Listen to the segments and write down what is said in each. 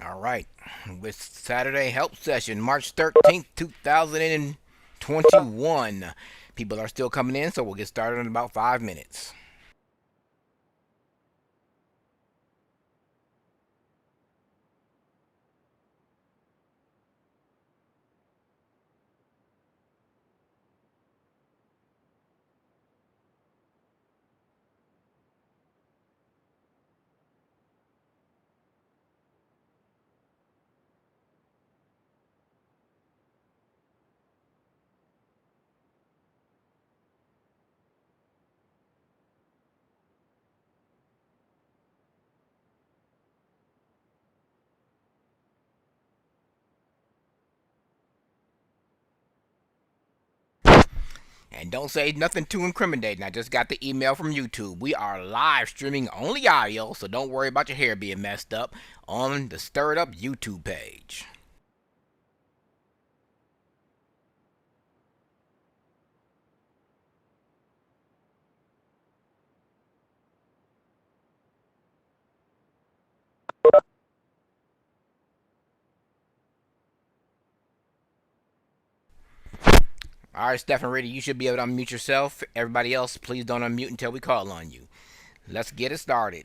All right. With Saturday Help Session, March 13th, 2021. People are still coming in, so we'll get started in about 5 minutes. And don't say nothing too incriminating. I just got the email from YouTube. We are live streaming only audio, so don't worry about your hair being messed up on the Stirred Up YouTube page. All right, Stephen Reedy, you should be able to unmute yourself. Everybody else, please don't unmute until we call on you. Let's get it started.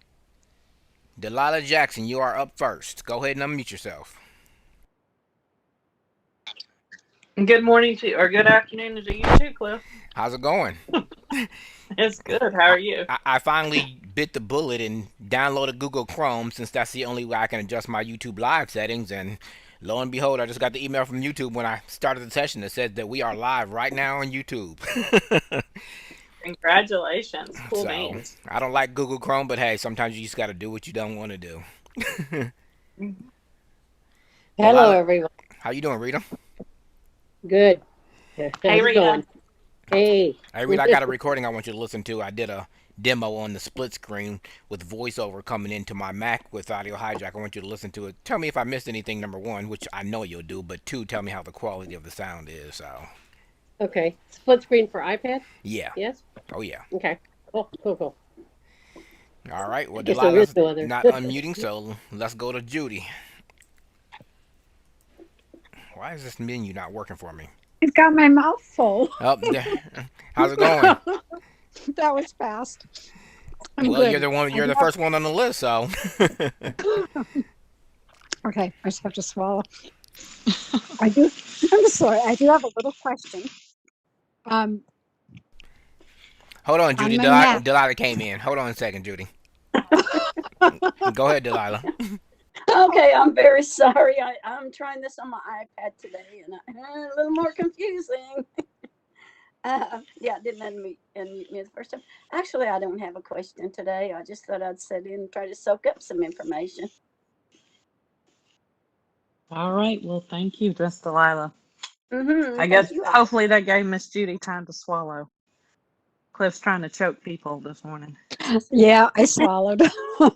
Delilah Jackson, you are up first. Go ahead and unmute yourself. Good morning to or good afternoon to you too, Cliff. How's it going? It's good. How are you? I finally bit the bullet and downloaded Google Chrome since that's the only way I can adjust my YouTube live settings. And lo and behold, I just got the email from YouTube when I started the session that said that we are live right now on YouTube. Congratulations. Cool So beans. I don't like Google Chrome, but hey, sometimes you just got to do what you don't want to do. Hello, Delilah, everyone. how you doing, Rita? Good. Hey, How's it Rita. going? Hey. Hey, Rita, I got a recording I want you to listen to. I did a demo on the split screen with voiceover coming into my Mac with Audio Hijack. I want you to listen to it. Tell me if I missed anything, number one, which I know you'll do, but two, tell me how the quality of the sound is. So, Okay. Split screen for iPad? yeah. Yes? Oh, yeah. Okay. Cool. All right. Well, I guess there Delilah's is no other. not unmuting, so let's go to Judy. Why is this menu not working for me? He's got my mouth full. Oh, how's it going? That was fast. I'm Well, good. you're the one. You're the first one on the list, so. Okay, I just have to swallow. I do. I'm sorry. I do have a little question. Hold on, Judy. my Mac. Delilah came in. Hold on a second, Judy. Go ahead, Delilah. Okay, I'm very sorry. I'm trying this on my iPad today, and a little more confusing. Yeah, I didn't unmute me the first time. Actually, I don't have a question today. I just thought I'd sit in and try to soak up some information. All right. Well, thank you, Miss Delilah. Mm-hmm. I guess hopefully that gave Miss Judy time to swallow. Cliff's trying to choke people this morning. Yeah, I swallowed. What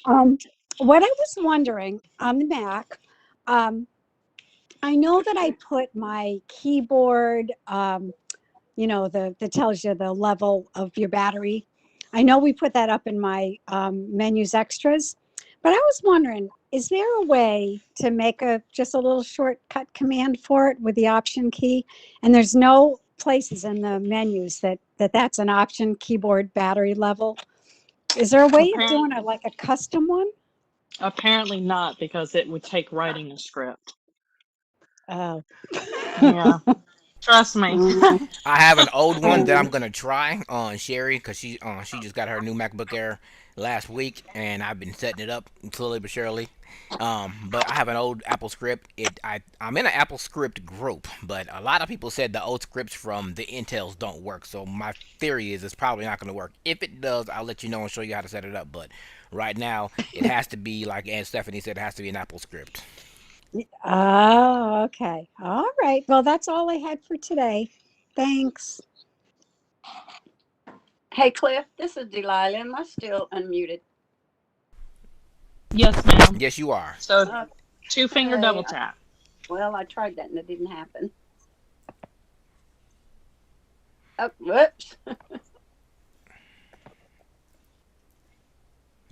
I was wondering on the Mac, I know that I put my keyboard, that tells you the level of your battery. I know we put that up in my menus extras, but I was wondering, is there a way to make just a little shortcut command for it with the option key? And there's no places in the menus that's an option keyboard battery level. Is there a way of doing it like a custom one? Apparently not, because it would take writing a script. Oh. Yeah. Trust me. I have an old one that I'm gonna try on Sherry because she just got her new MacBook Air last week, and I've been setting it up slowly but surely. But I have an old Apple script. I'm in an Apple script group, but a lot of people said the old scripts from the Intels don't work. So my theory is it's probably not gonna work. If it does, I'll let you know and show you how to set it up. But right now, it has to be like Aunt Stephanie said, it has to be an Apple script. Oh, okay. All right. Well, that's all I had for today. Thanks. Hey, Cliff, this is Delilah. Am I still unmuted? Yes, ma'am. Yes, you are. So, two-finger double tap. Well, I tried that and it didn't happen. Oh, whoops. All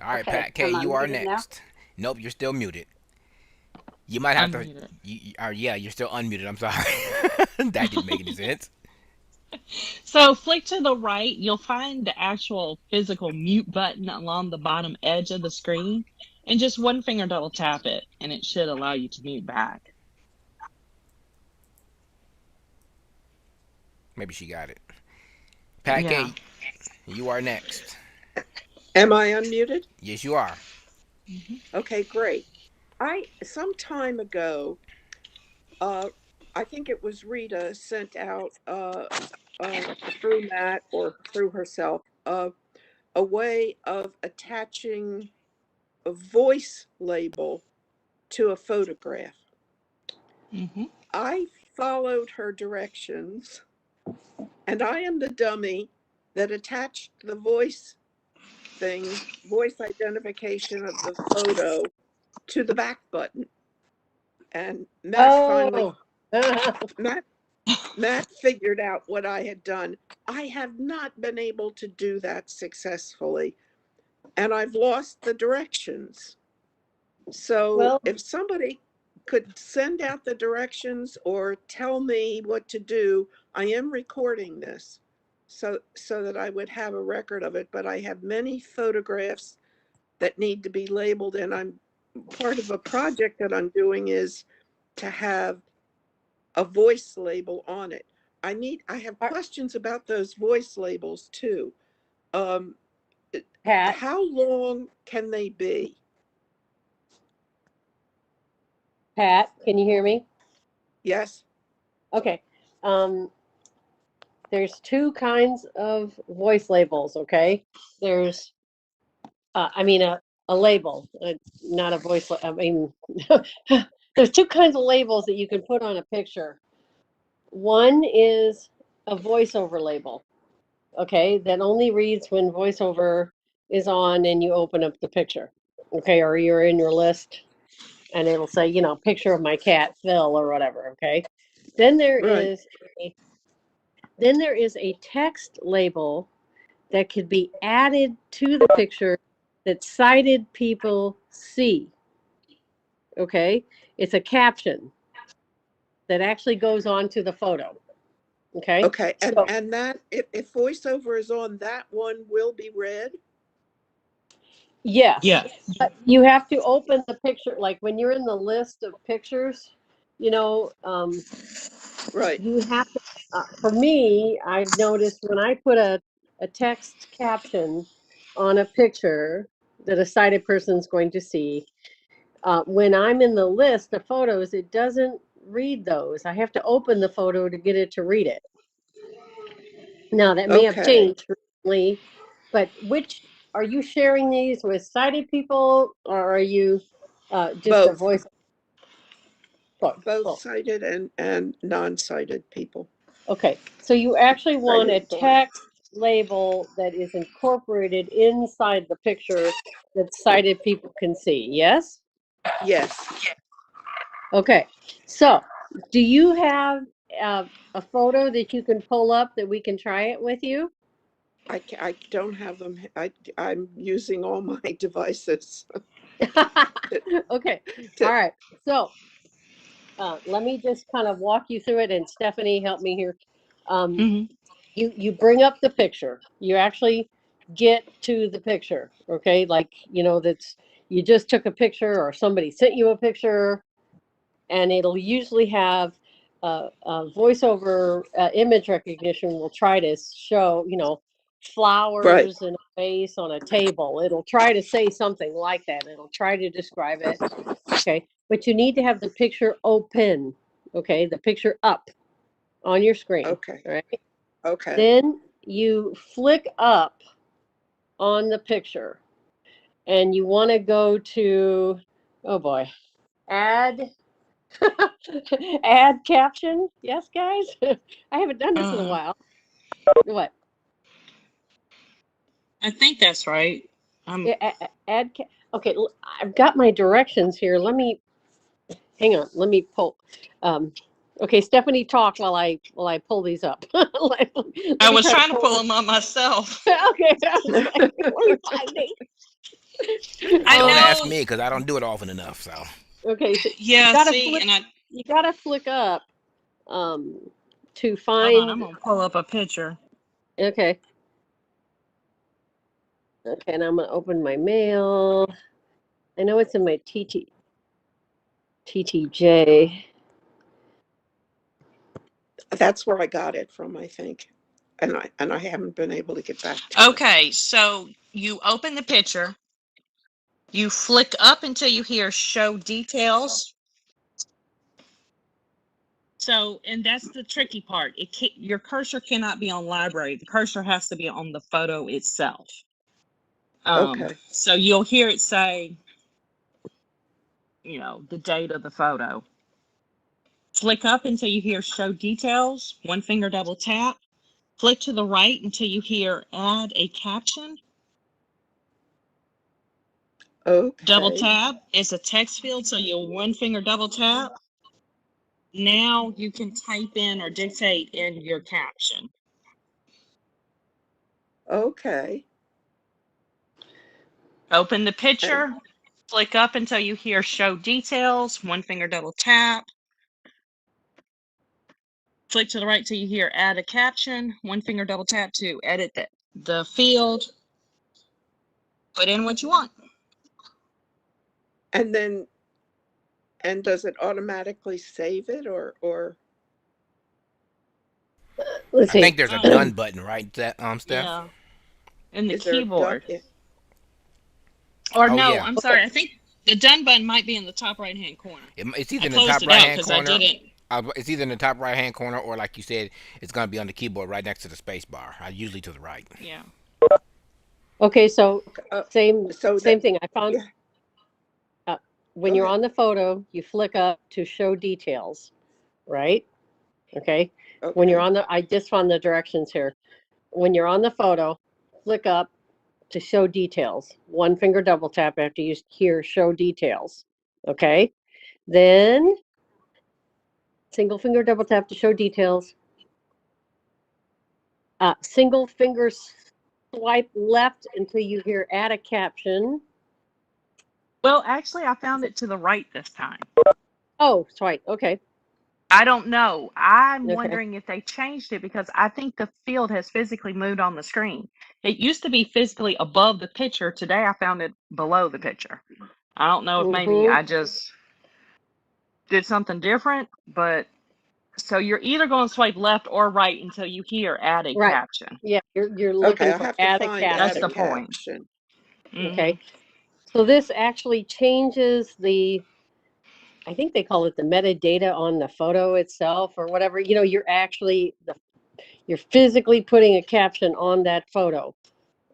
right, Okay, Pat K, am I you are muted now? next. Nope, you're still muted. You might have to. Unmuted. Yeah, you're still unmuted. I'm sorry. That didn't make any sense. So flick to the right, you'll find the actual physical mute button along the bottom edge of the screen. And just one finger double tap it, and it should allow you to mute back. Maybe she got it. Pat Yeah. Kate, you are next. Am I unmuted? Yes, you are. Okay, great. Some time ago, I think it was Rita sent out through Matt or through herself a way of attaching a voice label to a photograph. Mm-hmm. I followed her directions, and I am the dummy that attached the voice identification of the photo to the back button. And Matt Matt figured out what I had done. I have not been able to do that successfully, and I've lost the directions. So Well, if somebody could send out the directions or tell me what to do, I am recording this so that I would have a record of it, but I have many photographs that need to be labeled, and I'm part of a project that I'm doing is to have a voice label on it. I have questions about those voice labels too. Pat, How long can they be? Pat, can you hear me? Yes. Okay. There's two kinds of voice labels, okay? There's, a label, not a voice. There's two kinds of labels that you can put on a picture. One is a voiceover label, okay, that only reads when voiceover is on and you open up the picture, okay, or you're in your list and it'll say, picture of my cat Phil or whatever, okay. Then there Right. is a text label that could be added to the picture that sighted people see. Okay, it's a caption that actually goes on to the photo. Okay. Okay. So, And that if voiceover is on, that one will be read. yes, Yeah. but you have to open the picture, like when you're in the list of pictures, Right. you have to. For me, I've noticed when I put a text caption on a picture that a sighted person's going to see, when I'm in the list of photos, it doesn't read those. I have to open the photo to get it to read it. Now, that may have Okay. changed recently, but are you sharing these with sighted people, or are you just a Both. voice? Both sighted and non-sighted people. Okay, so you actually want a Sighted, blind. text label that is incorporated inside the picture that sighted people can see, yes? Yes. Okay, so do you have a photo that you can pull up that we can try it with you? I don't have them. I'm using all my devices. Okay, all right. So let me just kind of walk you through it, and Stephanie, help me here. Mm-hmm. You bring up the picture. You actually get to the picture, okay? Like, that's you just took a picture or somebody sent you a picture, and it'll usually have voiceover image recognition will try to show, flowers in a vase on a table. It'll try to say something like that. It'll try to describe it, okay? But you need to have the picture open, okay? The picture up on your screen, Okay. all right? Okay. Then you flick up on the picture and you want to go to, oh boy, add caption. Yes, guys? I haven't done this in a while. What? I think that's right. Okay, I've got my directions here. Hang on, let me pull. Okay, Stephanie, talk while I pull these up. I was trying to pull them on myself. Okay, let me find these. I Don't Um, ask know. me because I don't do it often enough. So okay, so you Yeah, gotta see, flick. and I You gotta flick up um, to hold on, I'm find. gonna pull up a picture. Okay. Okay, and I'm gonna open my mail. I know it's in my TTJ. That's where I got it from, I think. And I haven't been able to get back to it. Okay, so you open the picture, you flick up until you hear show details. So, and that's the tricky part. Your cursor cannot be on library. The cursor has to be on the photo itself. Okay. So you'll hear it say, the date of the photo. Flick up until you hear show details. One finger double tap. Flick to the right until you hear add a caption. Double Okay. tap. It's a text field, so you'll one finger double tap. Now you can type in or dictate in your caption. Okay. Open the And picture, flick up until you hear show details, one finger double tap. Flick to the right till you hear add a caption, one finger double tap to edit the field. Put in what you want. and then and does it automatically save it or Let's I see. think there's a Um, done button, right? That Steph. yeah, in the is there a done? keyboard. Or Oh no, yeah, I'm sorry. I think the done button might be in the top right hand corner. it's I either in the closed top it right out hand because I corner. didn't. It's either in the top right hand corner or, like you said, it's gonna be on the keyboard right next to the space bar. Usually to the right. Yeah. Okay, so Uh, same so that same thing. I found yeah, uh, go when you're ahead. on the photo, you flick up to show details, right? Okay. When you're Okay. on the, I just found the directions here. When you're on the photo, flick up to show details. One finger double tap after you hear show details. Okay. Then single finger double tap to show details. Single finger swipe left until you hear add a caption. Well, actually, I found it to the right this time. Oh, swipe. Okay. I don't know. I'm Okay. wondering if they changed it because I think the field has physically moved on the screen. It used to be physically above the picture. Today I found it below the picture. I don't know if maybe Mm-hmm. I just did something different, but so you're either going to swipe left or right until you hear add a Right. caption. Yeah, you're Okay, looking I'll for have to add a find add That's a the caption. point. caption. Hmm. Okay. So this actually changes the, I think they call it the metadata on the photo itself or whatever. You're physically putting a caption on that photo.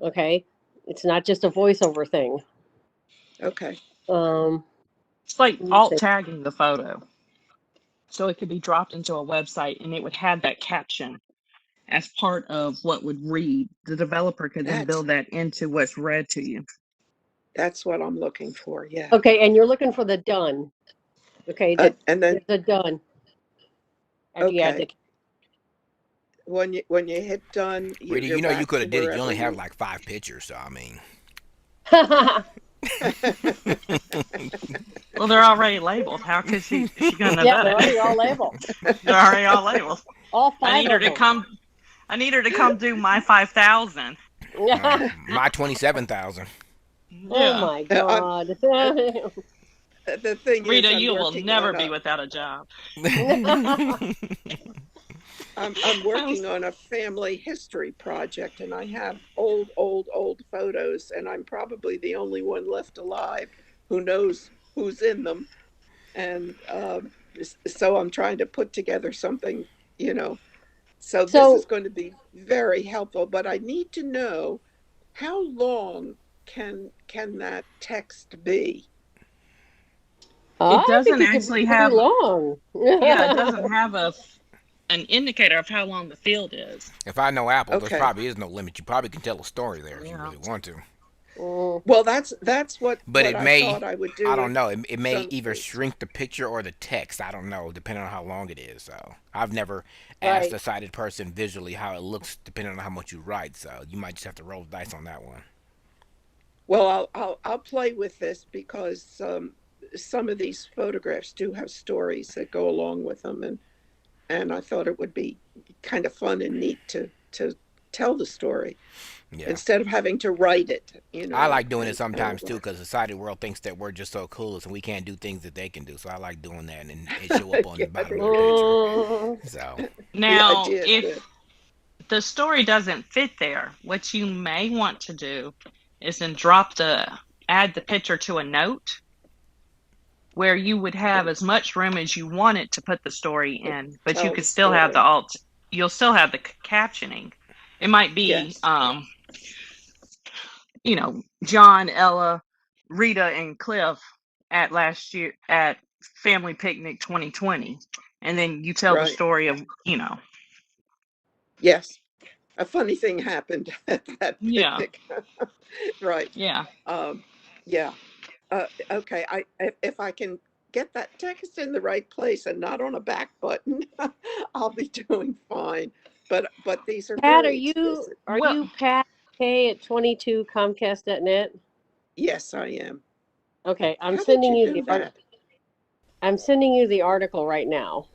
Okay. It's not just a voiceover thing. Okay. Um, It's like let me alt see. tagging the photo. So it could be dropped into a website and it would have that caption as part of what would read. The developer could then That's build that into what's read to you. that's what I'm looking for. Yeah. Okay, and you're looking for the done. Okay, And then there's a done after you add okay, the. when you hit done, Rita, you're you back could to have did it. You wherever only have you. like 5 pictures, so I mean. Well, they're already labeled. How could she gonna have Yeah, done they're already all it? labeled. They're already all labeled. All I five need her of to them. come. I need her to come do my 5,000. My 27,000. Oh Yeah, my I'm, God. the thing is, Rita, I'm you will working on never be a without a job. I'm working on a family history project, and I have old photos, and I'm probably the only one left alive who knows who's in them. And so I'm trying to put together something, you know. So this is So going to be very helpful, but I need to know how long can that text be? It I think doesn't it could be actually pretty have. long. Yeah, it doesn't have an indicator of how long the field is. If I know Apple, there Okay. probably is no limit. You probably can tell a story there if you Yeah. really want to. Mm. Well, that's But what it I may, thought I would I do don't with know. It may some either things. shrink the picture or the text. I don't know, depending on how long it is. So I've never asked Right. a sighted person visually how it looks, depending on how much you write. So you might just have to roll the dice on that one. Well, I'll play with this because some of these photographs do have stories that go along with them, and I thought it would be kind of fun and neat to tell the story Yeah. instead of having to write it, I like doing it and sometimes too because the society world thinks that we're just so cool and we can't do things that they can do. So I like doing that and it show up on the yeah, bottom of the picture. Mm, So the Now, idea is good. if the story doesn't fit there, what you may want to do is then add the picture to a note where you would have as much room as you wanted to put the story in, but you Tell could the still have story. you'll still have the captioning. It might be, Yes, John, Ella, Rita, and Cliff at last year at Family Picnic 2020. And then you tell the right. story of, Yes, a funny thing happened at that yeah, picnic. Right. yeah. Um, yeah. Okay. If I can get that text in the right place and not on a back button, I'll be doing fine. But these are Pat, very explicit. are Well, you Pat K at 22 Comcast.net? Yes, I am. Okay, How did you do that? I'm sending you the article right now.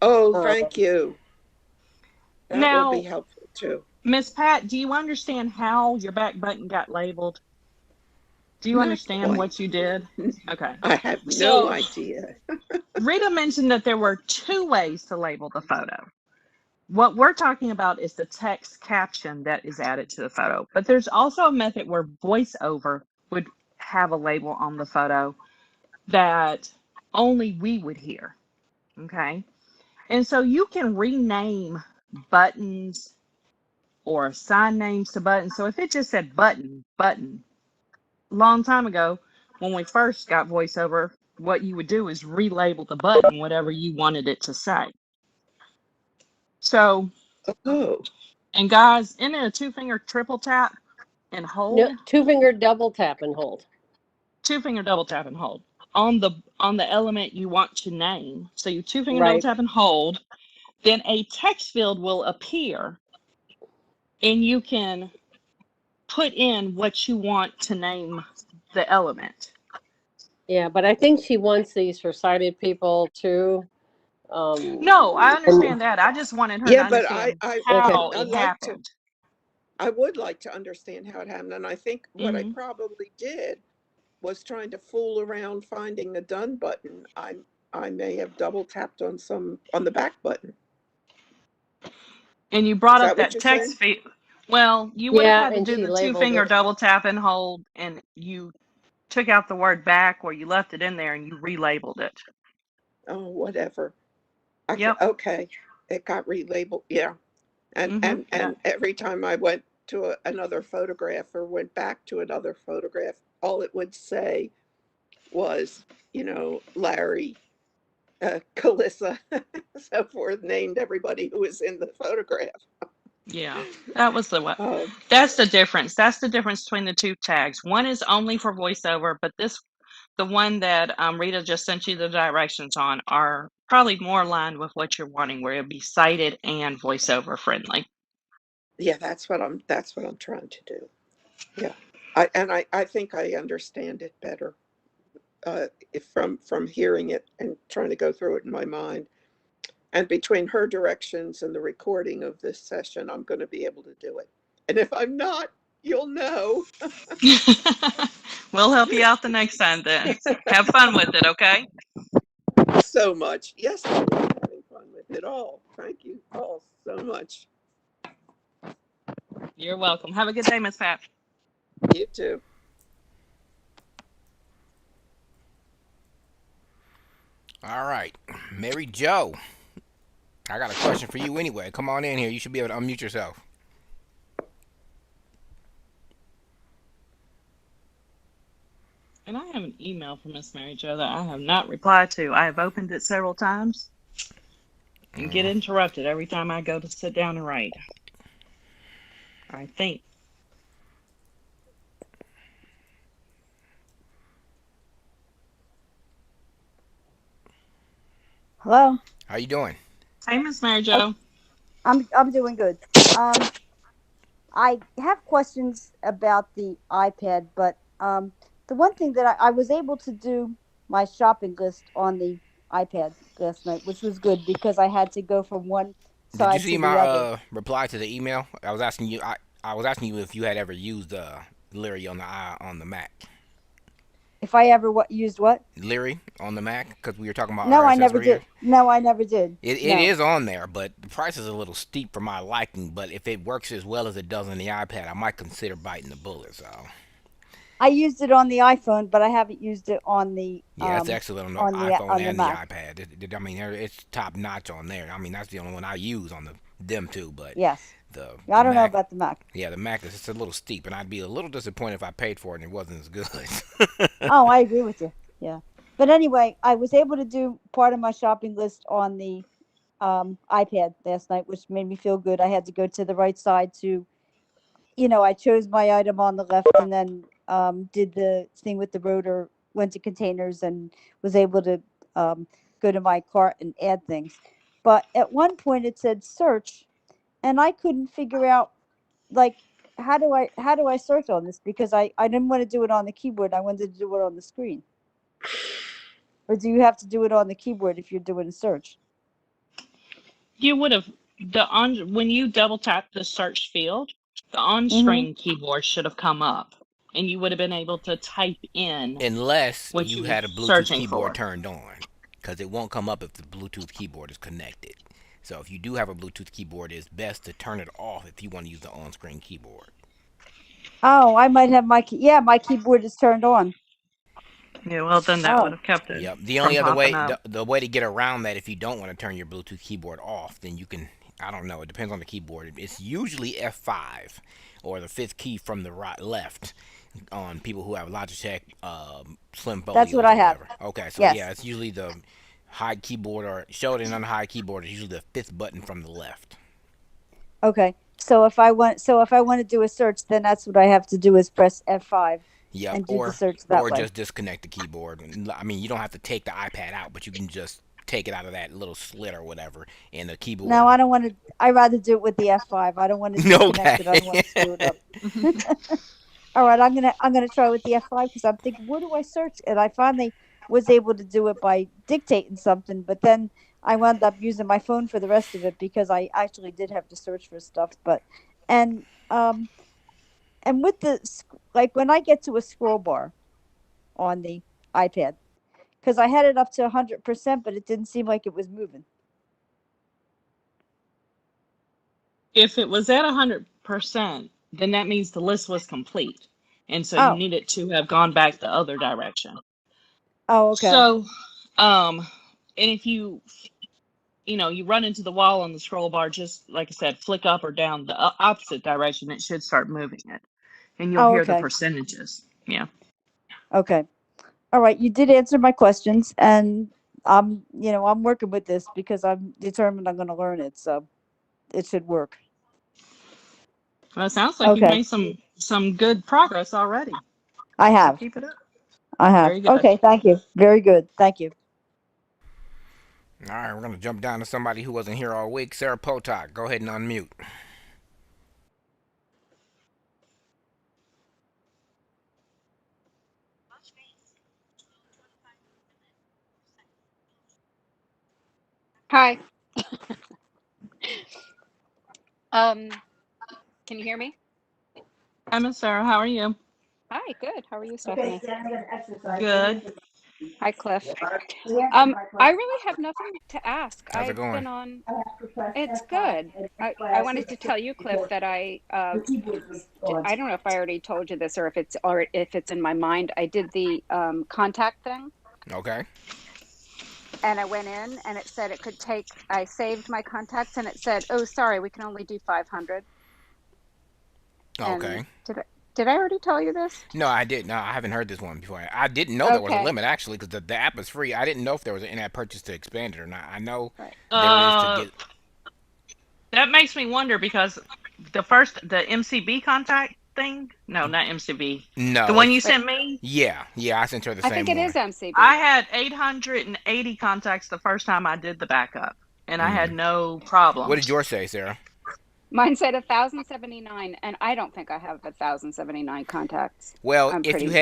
Oh, Uh, thank you. That will be now, helpful too. Miss Pat, do you understand how your back button got labeled? Do you Not understand quite. what you did? Okay. I have no So, idea. Rita mentioned that there were two ways to label the photo. What we're talking about is the text caption that is added to the photo. But there's also a method where VoiceOver would have a label on the photo that only we would hear. Okay. And so you can rename buttons or assign names to buttons. So if it just said button, long time ago, when we first got VoiceOver, what you would do is relabel the button whatever you wanted it to say. So, Oh, and guys, in a two-finger triple tap and no, hold, two finger double tap and hold. two-finger double tap and hold on the element you want to name. So you two-finger double Right. tap and hold, then a text field will appear and you can put in what you want to name the element. Yeah, but I think she wants these for sighted people too. No, I And understand that. I just wanted her to yeah, but I, understand I, okay. how I it like to, happened. I would like to understand how it happened. And I think what I Hmm. probably did was trying to fool around finding a done button. I may have double tapped on the back button. And you Is brought up that what that you're text saying? field. Well, you would have Yeah, had to and do she the labeled two-finger it. double tap and hold, and you took out the word back or you left it in there and you relabeled it. Oh, whatever. Yep. Okay. It got relabeled. Yeah. And Hmm. and Yeah. and every time I went to another photograph or went back to another photograph, all it would say was, Larry, Calissa, so forth, named everybody who was in the photograph. Yeah. That was the what. Oh, That's the difference. That's the difference between the two tags. One is only for voiceover, but the one that Rita just sent you the directions on, are probably more aligned with what you're wanting, where it'll be cited and voiceover friendly. yeah, that's what I'm trying to do. Yeah. I think I understand it better if from hearing it and trying to go through it in my mind. And between her directions and the recording of this session, I'm going to be able to do it. And if I'm not, you'll know. We'll help you out the next time then. Have fun with it, okay? So much. Yes, I'm having fun with it all. Thank you all so much. You're welcome. Have a good day, Miss Pat. You too. all right, Mary Joe. I got a question for you anyway. Come on in here. You should be able to unmute yourself. And I have an email from Miss Mary Jo that I have not replied to. I have opened it several times and get interrupted every time I go to sit down and write. I think. Hello. How you doing? Hey, Miss Mary Oh, Jo. I'm doing good. Um, I have questions about the iPad, but the one thing that I was able to do my shopping list on the iPad last night, which was good because I had to go from one Did you side see to my the other. reply to the email? I was asking you. I was asking you if you had ever used Leary on the Mac. If I ever used what? Leary on the Mac because we were talking about No, I RSS never readers. did. No, I never did. It No, is on there, but the price is a little steep for my liking. But if it works as well as it does on the iPad, I might consider biting the bullet. So I used it on the iPhone, but I haven't used it yeah, that's excellent on the iPhone and the Mac. iPad. I mean, it's top notch on there. I mean, that's the only one I use on them two. But Yes. the I don't know Mac, about the Mac. yeah, the Mac is just a little steep, and I'd be a little disappointed if I paid for it and it wasn't as good. Oh, I agree with you. Yeah. But anyway, I was able to do part of my shopping list on the iPad last night, which made me feel good. I had to go to the right side to, I chose my item on the left and then did the thing with the rotor, went to containers and was able to go to my cart and add things. But at one point it said search, and I couldn't figure out like how do I search on this because I didn't want to do it on the keyboard. I wanted to do it on the screen. Or do you have to do it on the keyboard if you're doing a search? You would have when you double tap the search field, the Mm-hmm. on-screen keyboard should have come up, and you would have been able to type in Unless what you you were had a Bluetooth searching keyboard for. turned on, because it won't come up if the Bluetooth keyboard is connected. So if you do have a Bluetooth keyboard, it's best to turn it off if you want to use the on-screen keyboard. Oh, I might have yeah, my keyboard is turned on. Yeah, well then that would Oh, have kept it Yep. The from only other popping way, up. the way to get around that, if you don't want to turn your Bluetooth keyboard off, then you can. I don't know. It depends on the keyboard. It's usually F5 or the fifth key from the right left on people who have Logitech Slim that's what Folios I or have. whatever. Okay, so yeah, Yes. it's usually the high keyboard or show it on the high keyboard is usually the fifth button from the left. Okay. So if I want to do a search, then that's what I have to do is press F5 Yep, and do the search that way. just disconnect the keyboard. I mean, you don't have to take the iPad out, but you can just take it out of that little slit or whatever, and the No, keyboard. I don't want to. I rather do it with the F5. I don't want to disconnect Okay. it. I don't want to screw it up. All right, I'm gonna try with the F5 because I'm thinking, where do I search? And I finally was able to do it by dictating something, but then I wound up using my phone for the rest of it because I actually did have to search for stuff. But and um and with like when I get to a scroll bar on the iPad, because I had it up to 100%, but it didn't seem like it was moving. If it was at 100%, then that means the list was complete, and so you Oh, needed to have gone back the other direction. oh, okay, So, um, and if you run into the wall on the scroll bar, just like I said, flick up or down the opposite direction, it should start moving it, and you'll oh, hear the okay, percentages. Yeah. okay. All right, you did answer my questions, and I'm working with this because I'm determined I'm going to learn it, so it should work. Well, it sounds like you've Okay, made some good progress already. I So have, keep it up. I have. Very good. Okay, thank you. Very good. Thank you. All right, we're gonna jump down to somebody who wasn't here all week. Sarah Potok, go ahead and unmute. Hi. Um, can you hear me? Hi, Miss Sarah. How are you? Hi, good. How are you, Okay, Stephanie? so I'm going to exercise. Good. Hi, Cliff. You answered my I question. really have nothing to ask. How's it I've going? been on. I have to press It's F5, good. and that's why I I wanted said to the tell you, Cliff, keyboard. that The keyboard was on. I don't know if I already told you this or if it's in my mind. I did the contact thing, Okay. and I went in, and it said it could take. I saved my contacts, and it said, "Oh, sorry, we can only do 500." And Okay. did I already tell you this? No, I did. No, I haven't heard this one before. I didn't know there was a Okay. limit actually, because the app is free. I didn't know if there was an in-app purchase to expand it or not. I know Right. there is to get. That makes me wonder because the MCB contact thing. No, not MCB. The No, one you it's But sent me. yeah. I sent her the I think same it is one. MCB. I had 880 contacts the first time I did the backup, and I had Hmm. no What did problems. yours say, Sarah? Mine said 1,079, and I don't think I have 1,079 contacts. Well, I'm if you pretty.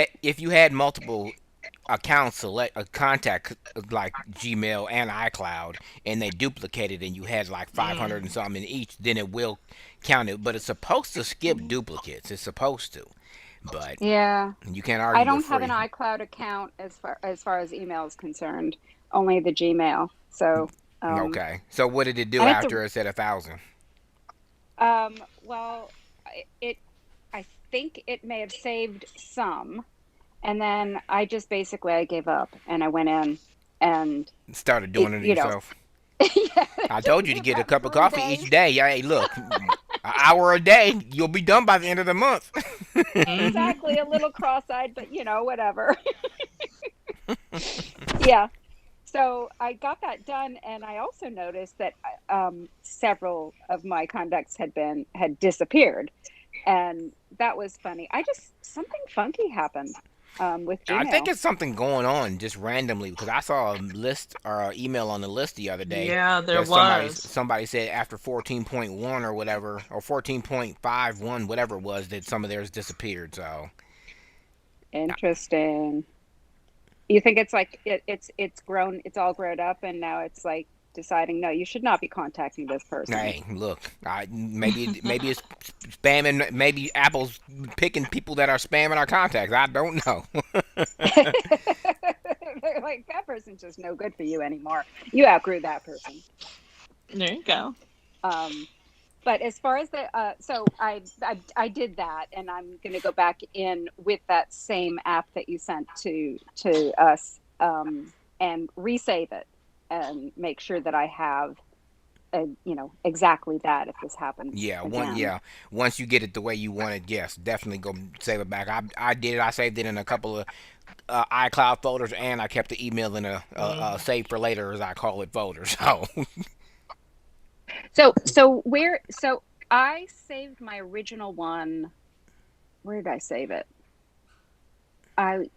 had multiple accounts, select a contact like Gmail and iCloud, and they duplicated, and you had like 500 and something in each, then it will count it. But it's supposed to skip duplicates. It's supposed to, but Yeah, you can't I argue with don't have an free. iCloud account as far as email is concerned. Only the Gmail. So, um, Okay, so what did it do I have to. after it said 1,000? Well, it. I think it may have saved some, and then I just basically I gave up and I went in and Started it, doing it you know, yourself. yeah, I it took told you me to get a about cup of three coffee each days. day. Yeah, hey, look, an hour a day, you'll be done by the end of the month. Exactly, a little cross-eyed, but whatever. Yeah. So I got that done, and I also noticed that several of my contacts had disappeared, and that was funny. I just something funky happened with I think Gmail. it's something going on just randomly because I saw a list or an email on the list the other day Yeah, there that was. somebody said after 14.1 or whatever or 14.51 whatever it was that some of theirs disappeared. So Interesting. You think it's like it's grown, it's all grown up, and now it's like deciding, no, you should not be contacting this person. hey, look, maybe it's spamming. Maybe Apple's picking people that are spamming our contacts. I don't know. They're like, that person's just no good for you anymore. You outgrew that person. There you go. Um, but as far as so I did that, and I'm going to go back in with that same app that you sent to us, and resave it and make sure that I have exactly that if this happens again. Once you get it the way you want it, yes, definitely go save it back. I did it. I saved it in a couple of iCloud folders, and I kept the email in a save for later, as I call it, folder. So So I saved my original one. Where did I save it?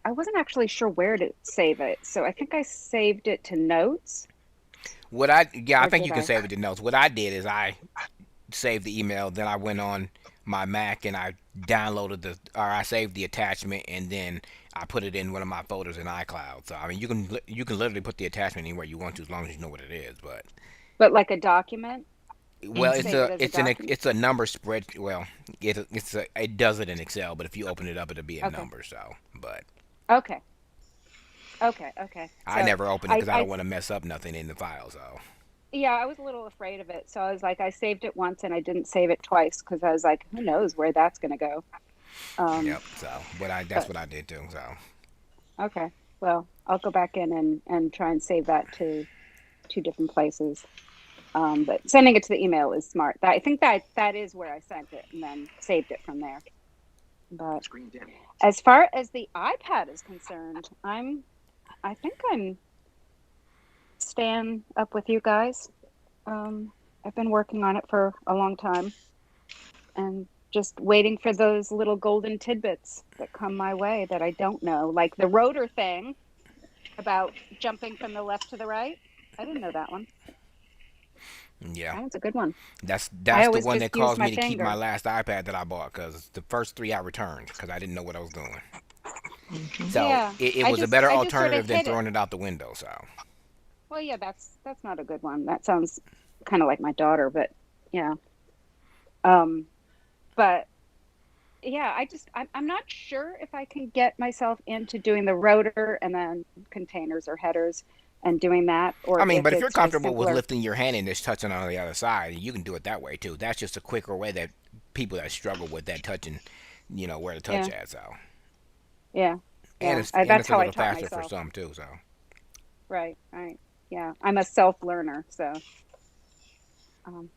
I wasn't actually sure where to save it, so I think I saved it to notes, I or think did you can I? save it to notes. What I did is I saved the email, then I went on my Mac and I I saved the attachment, and then I put it in one of my folders in iCloud. So I mean, you can literally put the attachment anywhere you want to as long as you know what it is. But But like a document, well, save it as a document. it's a number spread. Well, it does it in Excel, but if you open it up, it'll be a Okay, number. So, but okay, okay. I So never open it I, because I I, don't want to mess up nothing in the file. So, yeah, I was a little afraid of it, so I was like, I saved it once and I didn't save it twice because I was like, who knows where that's going to go. Um, yep. So, that's but what I did too. So, okay, well, I'll go back in and try and save that to two different places. But sending it to the email is smart. I think that is where I sent it and then saved it from there. But as far as the iPad is concerned, I think I'm staying up with you guys. I've been working on it for a long time and just waiting for those little golden tidbits that come my way that I don't know, like the rotor thing about jumping from the left to the right. I didn't know that one. yeah. That one's a good one. I That's the always one just that use caused my me to keep my finger. last iPad that I bought because the first three I returned because I didn't know what I was doing. Hmm. So Yeah, it was a better I just sort of alternative than hit it. throwing it out the window. So Well, yeah, that's not a good one. That sounds kind of like my daughter, but yeah. Um, but yeah, I'm not sure if I can get myself into doing the rotor and then containers or headers and doing that, I or mean, if but if you're it's just comfortable with simpler. lifting your hand and just touching on the other side, you can do it that way too. That's just a quicker way that people that struggle with that touching, where to touch Yeah, at. So yeah, and yeah. it's That's a how I little taught faster for myself. some too. So Right, right. Yeah, I'm a self learner, so um,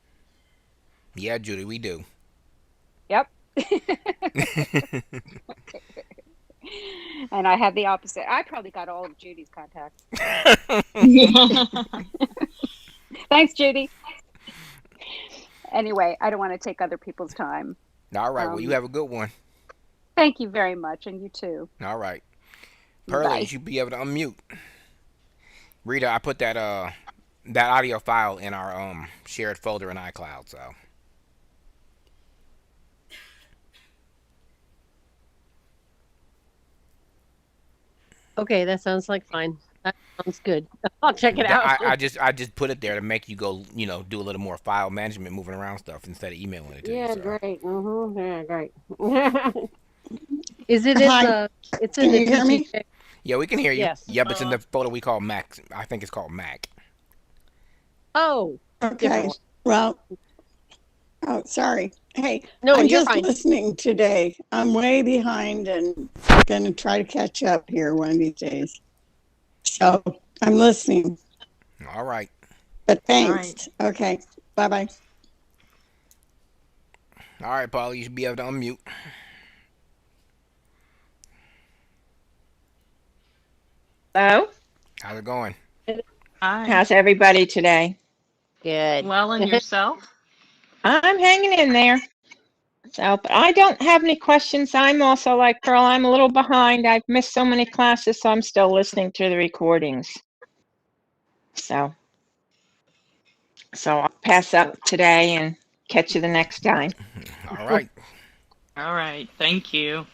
yeah, Judy, we do. yep. And I have the opposite. I probably got all of Judy's contacts. Thanks, Judy. Anyway, I don't want to take other people's time. All right. Well, you Um, have a good one. Thank you very much, and you too. All right. Pearlie, you Bye. should be able to unmute. Rita, I put that audio file in our shared folder in iCloud. So Okay, that sounds like fine. That sounds good. I'll check it out. I just put it there to make you go, do a little more file management, moving around stuff instead of emailing it to you. Yeah, So great. Mm-hmm. Yeah, great. Is it in Hi, the? It's in can the you hear me? TTJ. yeah, we can hear you. Yes. Yep, it's in the folder we call Mac. I think it's called Mac. Oh, different Okay. one. Well, oh, sorry. Hey, No, I'm you're just fine. listening today. I'm way behind and going to try to catch up here one of these days. So I'm listening, All right. but All right. thanks. Okay. Bye bye. All right, Paula, you should be able to unmute. Hello, How's it going? Hi. how's everybody today? Good. Well, and yourself? I'm hanging in there. So, but I don't have any questions. I'm also like Pearl, I'm a little behind. I've missed so many classes, so I'm still listening to the recordings. So I'll pass up today and catch you the next time. All right. All right. Thank you.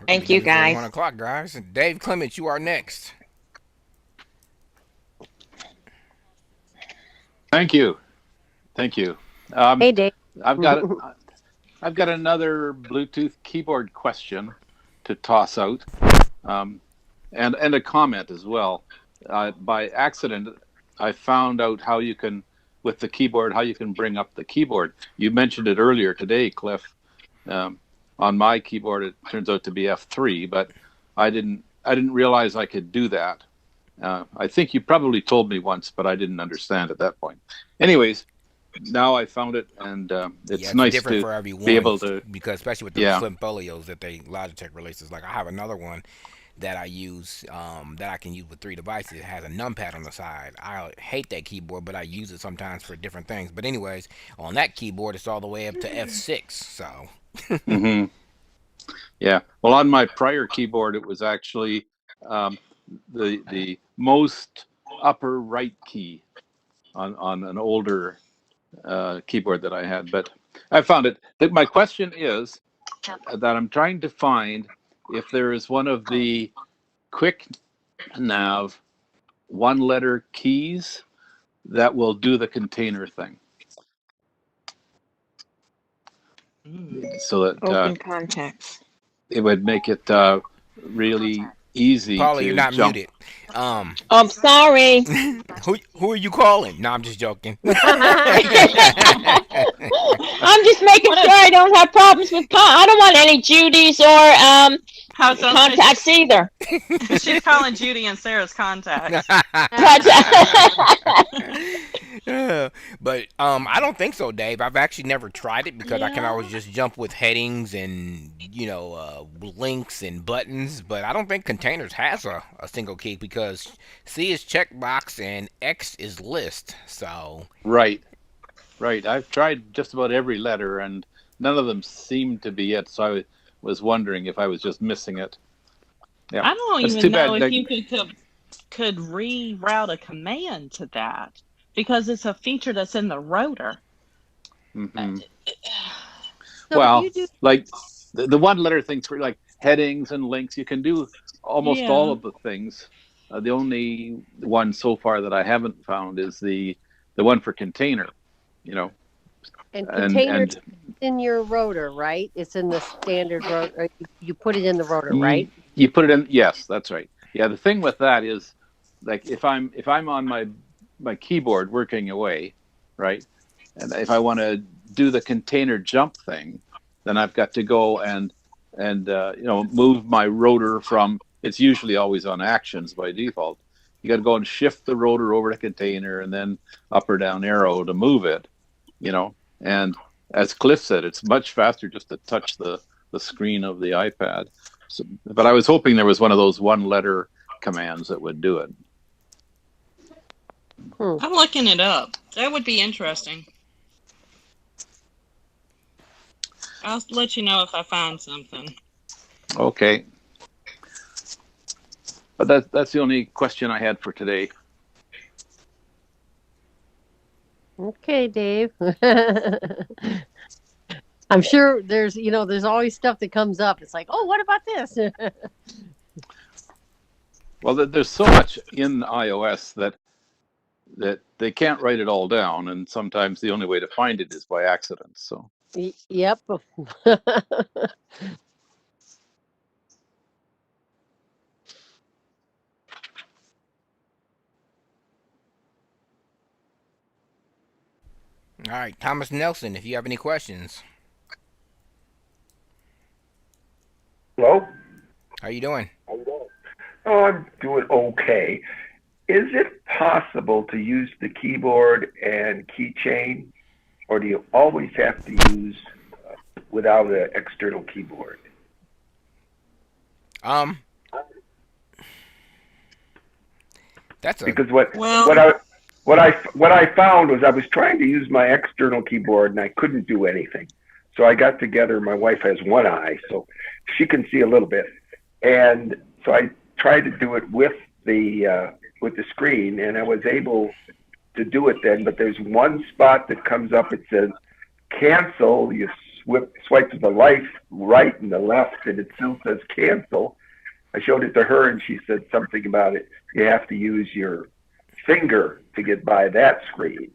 We're gonna be Thank done you, before guys. 1 o'clock, guys. Dave Clements, you are next. Thank you. Thank you. Hey, Dave. I've got another Bluetooth keyboard question to toss out, and a comment as well. By accident, I found out how you can, with the keyboard, how you can bring up the keyboard. You mentioned it earlier today, Cliff. On my keyboard, it turns out to be F3, but I didn't realize I could do that. I think you probably told me once, but I didn't understand at that point. Anyways, now I found it, and it's Yeah, it's nice different to for everyone be able to. because especially with the Yeah, slim folios that they Logitech releases. Like I have another one that I use that I can use with 3 devices. It has a numpad on the side. I hate that keyboard, but I use it sometimes for different things. But anyways, on that keyboard, it's all the way up to F6. So hmm yeah. Well, on my prior keyboard, it was actually the most upper right key on an older keyboard that I had. But I found it. My question is that I'm trying to find if there is one of the quick nav 1-letter keys that will do the container thing, so that Open contacts. it would make it really easy Paula, you're to not jump. muted. I'm sorry. Who are you calling? No, I'm just joking. I'm just making sure I don't have problems with I don't want any Judy's or How's that? contacts either. She's calling Judy and Sarah's contacts. Yeah, but I don't think so, Dave. I've actually never tried it because I can always just jump with headings and links and buttons. But I don't think containers has a single key because C is checkbox and X is list. So Right. I've tried just about every letter, and none of them seem to be it. So I was wondering if I was just missing it. Yeah, I don't that's even too bad. know if you could reroute a command to that because it's a feature that's in the rotor. hmm So Well, you do. like the 1-letter things for like headings and links, you can do almost all Yeah. of the things. The only one so far that I haven't found is the one for container. And And containers in your rotor, right? It's in the standard rotor. You put it in the rotor, right? you put it in. Yes, that's right. Yeah, the thing with that is, like, if I'm on my keyboard working away, right, and if I want to do the container jump thing, then I've got to go and move my rotor from. It's usually always on actions by default. You got to go and shift the rotor over to container and then up or down arrow to move it. And as Cliff said, it's much faster just to touch the screen of the iPad. So, but I was hoping there was one of those 1-letter commands that would do it. I'm looking it up. That would be interesting. I'll let you know if I find something. Okay. But that's the only question I had for today. Okay, Dave. I'm sure there's always stuff that comes up. It's like, oh, what about this? Well, there's so much in iOS that they can't write it all down, and sometimes the only way to find it is by accident. So Yep. All right, Thomas Nelson, if you have any questions. Hello? How you doing? Oh, I'm doing okay. Is it possible to use the keyboard and keychain, or do you always have to use without an external keyboard? Um, that's a Because what Well, what I found was I was trying to use my external keyboard and I couldn't do anything. So I got together. My wife has one eye, so she can see a little bit, and so I tried to do it with the screen, and I was able to do it then. But there's one spot that comes up. It says cancel. You swipe to the right and the left, and it still says cancel. I showed it to her, and she said something about it. You have to use your finger to get by that screen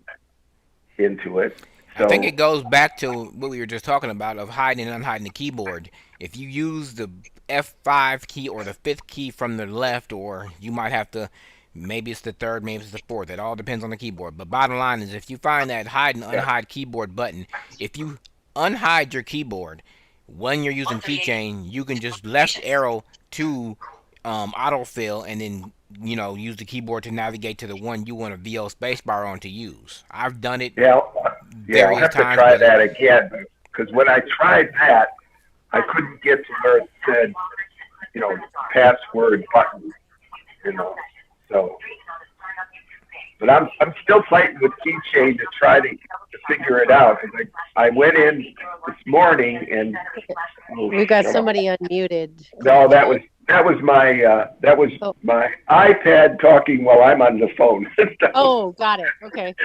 into it. I think it goes back to what we were just talking about of hiding and unhiding the keyboard. If you use the F5 key or the fifth key from the left, or you might have to, maybe it's the third, maybe it's the fourth. It all depends on the keyboard. But bottom line is, if you find that hide and unhide keyboard button, if you unhide your keyboard when you're using keychain, you can just left arrow to autofill, and then use the keyboard to navigate to the one you want to VO spacebar on to use. I've done it I'll various have to times. try that again, because when I tried that, I couldn't get to where it said, password button, So, but I'm still fighting with keychain to try to figure it out. I went in this morning and We've got somebody unmuted. no, that was my iPad talking while I'm on the phone. Oh, got it. Okay.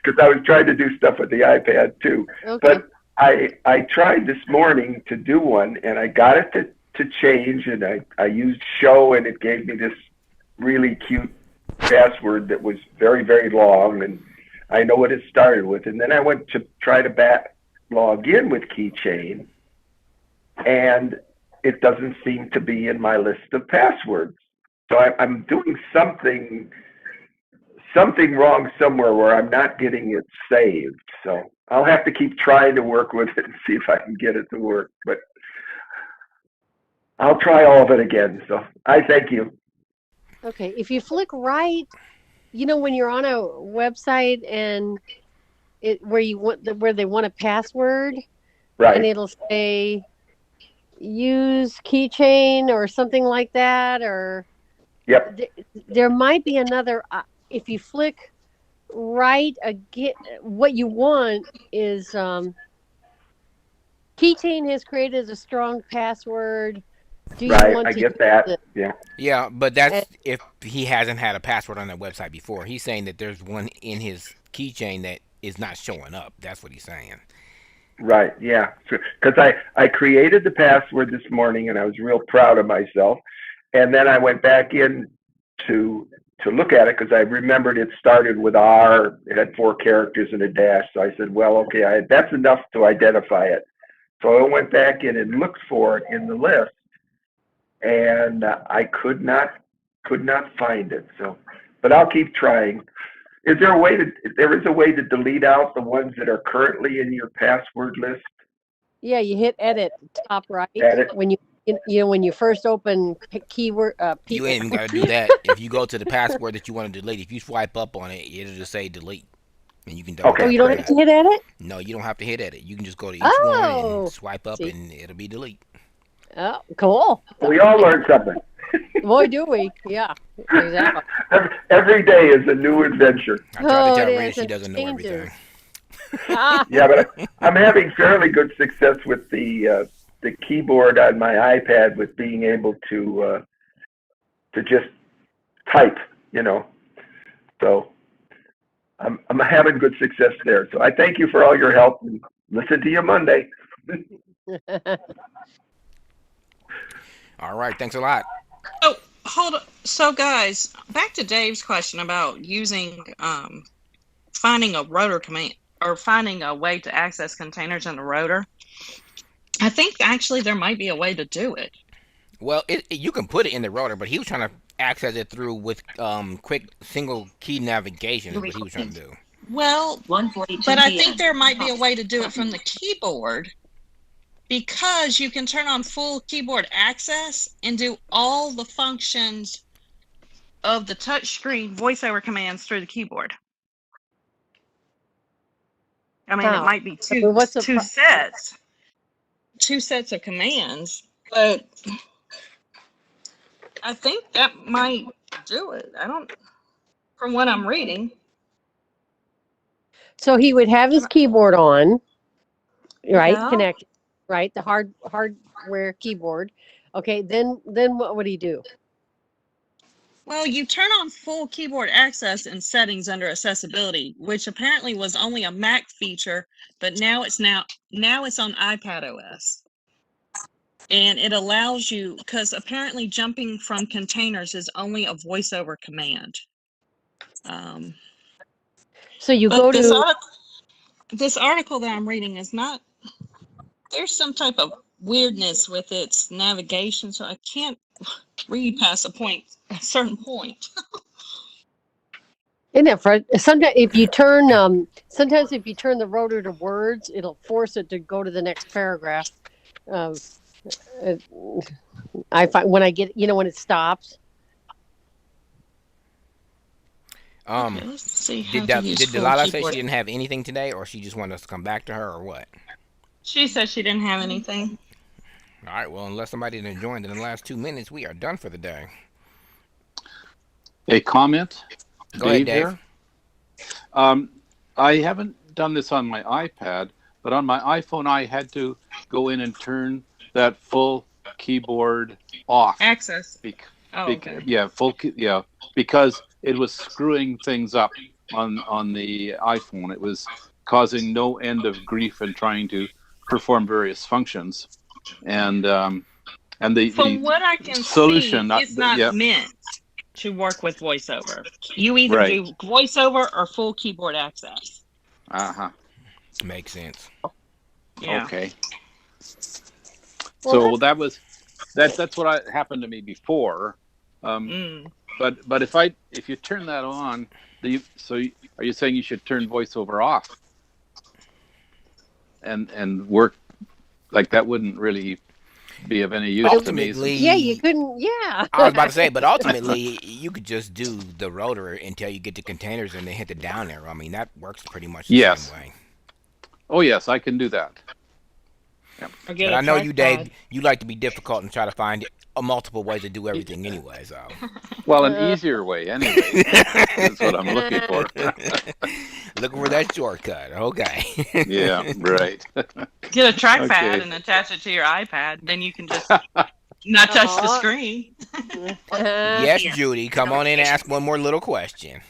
Because I was trying to do stuff with the iPad too. Okay. But I tried this morning to do one, and I got it to change, and I used show, and it gave me this really cute password that was very, very long, and I know what it started with. And then I went to try to log in with keychain, and it doesn't seem to be in my list of passwords. So I'm doing something wrong somewhere where I'm not getting it saved. So I'll have to keep trying to work with it and see if I can get it to work. But I'll try all of it again. So I thank you. Okay. If you flick right, when you're on a website and where they want a password, Right. and it'll say use keychain or something like that, or Yep. there might be another. If you flick right again, what you want is keychain has created a strong password. Do you Right. want I to get use that. it? Yeah. Yeah, but that's if he hasn't had a password on that website before. He's saying that there's one in his keychain that is not showing up. That's what he's saying. Right. Yeah. Because I created the password this morning, and I was real proud of myself. And then I went back in to look at it because I remembered it started with R. It had 4 characters and a dash. So I said, well, okay, that's enough to identify it. So I went back in and looked for it in the list, and I could not find it. So, but I'll keep trying. There is a way to delete out the ones that are currently in your password list? Yeah, you hit edit top right Edit. when when you first open keyword. You ain't even got to do that. If you go to the password that you want to delete, if you swipe up on it, it'll just say delete, and you can double Okay. Oh, you don't have to hit edit? No, you don't have to hit edit. You can just go to each one Oh, and swipe up, see. and it'll be delete. Oh, cool. We all learn something. Boy, do we. Yeah, exactly. Every day is a new adventure. I tried to Oh, tell it Rhea is, she and doesn't know changes. everything. Yeah, but I'm having fairly good success with the keyboard on my iPad with being able to just type, So I'm having good success there. So I thank you for all your help, and listen to you Monday. All right, thanks a lot. Oh, hold on. So, guys, back to Dave's question about using finding a rotor command or finding a way to access containers in the rotor. I think actually there might be a way to do it. Well, you can put it in the rotor, but he was trying to access it through with quick single key navigation is what he was trying to do. Well, but I think there might be a way to do it from the keyboard, because you can turn on full keyboard access and do all the functions of the touchscreen voiceover commands through the keyboard. I mean, it might be two sets of commands, but I think that might do it. I don't, from what I'm reading. So he would have his keyboard on, right? Yeah. Connect, right? The hardware keyboard. Okay, then what would he do? Well, you turn on full keyboard access in settings under accessibility, which apparently was only a Mac feature, but now it's on iPad OS. And it allows you, because apparently jumping from containers is only a voiceover command. So you go to this article that I'm reading is not, there's some type of weirdness with its navigation, so I can't read past a certain point. Isn't that fun? Sometimes if you turn the rotor to words, it'll force it to go to the next paragraph. I find when I get, when it stops. Okay, let's see how Did Delilah say she didn't have anything today, or she just wanted us to come back to her, or what? She said she didn't have anything. All right, well, unless somebody didn't join in the last 2 minutes, we are done for the day. A comment? Go ahead, Dave. I haven't done this on my iPad, but on my iPhone, I had to go in and turn that full keyboard off. Access. Okay. Yeah, because it was screwing things up on the iPhone. It was causing no end of grief in trying to perform various functions, and the from what I can solution see, it's not meant to work with VoiceOver. You either do VoiceOver or full keyboard access. Makes sense. Yeah. Okay. So that's what happened to me before. But if you turn that on, are you saying you should turn VoiceOver off and work like that? Wouldn't really be of any use ultimately, to me. Yeah, you couldn't. Yeah, I was about to say, but ultimately, you could just do the rotor until you get the containers and then hit the down arrow. I mean, that works pretty much the same way. Oh yes, I can do that. Yep. But I know you, Dave. You like to be difficult and try to find multiple ways to do everything anyway. So. Well, an easier way, anyway. That's what I'm looking for. Looking for that shortcut. Okay. Yeah, right. Get a trackpad and attach it to your iPad. Then you can just not touch the screen. Yes, Judy. Come on in and ask one more little question.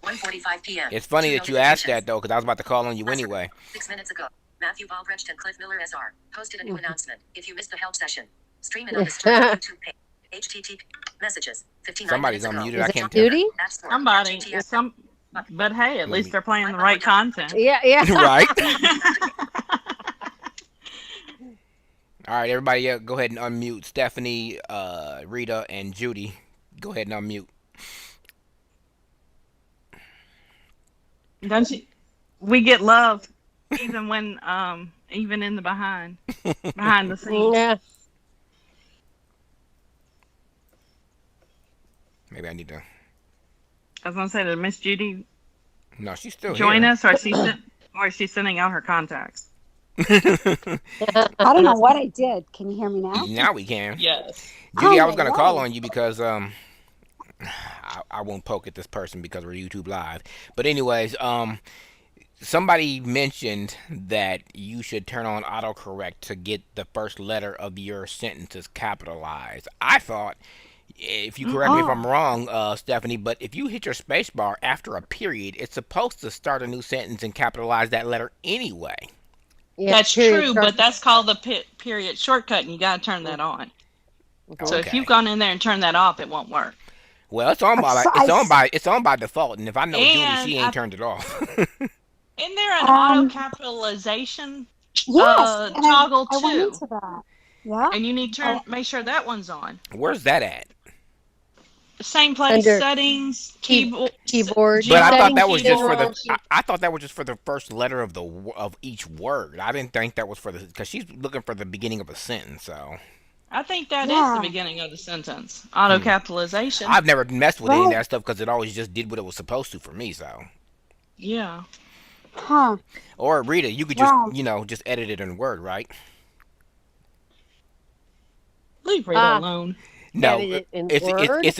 1:45 p.m. It's funny that you asked that, though, because I was about to call on you anyway. 6 minutes ago, Matthew Balbrecht and Cliff Miller SR posted a new announcement. If you missed the help session, stream it on the YouTube page. HTTP messages. 59 Somebody's minutes ago. unmuted. I can't tell. Somebody. But hey, at least they're playing the right content. Yeah. Right. All right, everybody, go ahead and unmute Stephanie, Rita, and Judy. Go ahead and unmute. Don't you? We get love, even when, even in the behind the scenes. Yeah. Maybe I need to. I was gonna say, did Miss Judy? No, she's still join here. us, or is she sending out her contacts? I don't know what I did. Can you hear me now? Now we can. Yes. Judy, I was gonna call on you because I won't poke at this person because we're YouTube Live. But anyways, somebody mentioned that you should turn on autocorrect to get the first letter of your sentences capitalized. I thought, if you correct me if I'm wrong, Stephanie, but if you hit your space bar after a period, it's supposed to start a new sentence and capitalize that letter anyway. Yeah, that's true, but that's called the period shortcut, and you got to turn that on. So Mhm. if you've Okay. gone in there and turned that off, it won't work. Well, it's on by So I, default, and if I know Judy, And she ain't turned it off. isn't there an auto um, capitalization yes, and toggle I went too? into that. Yeah. And you need to Oh, make sure that one's on. Where's that at? Same place, Under settings, key, keyboard, keyboard But I thought general settings, that was just for the. keyboard. general. I thought that was just for the first letter of of each word. I didn't think that was for the because she's looking for the beginning of a sentence. So I think that is the yeah. beginning of the sentence. Auto hmm. capitalization. I've never messed with any of Right. that stuff because it always just did what it was supposed to for me. So Yeah. Huh. or Rita, you could just Well, just edit it in Word, right? Leave Rita Ah, alone. No, edit it in it's Word.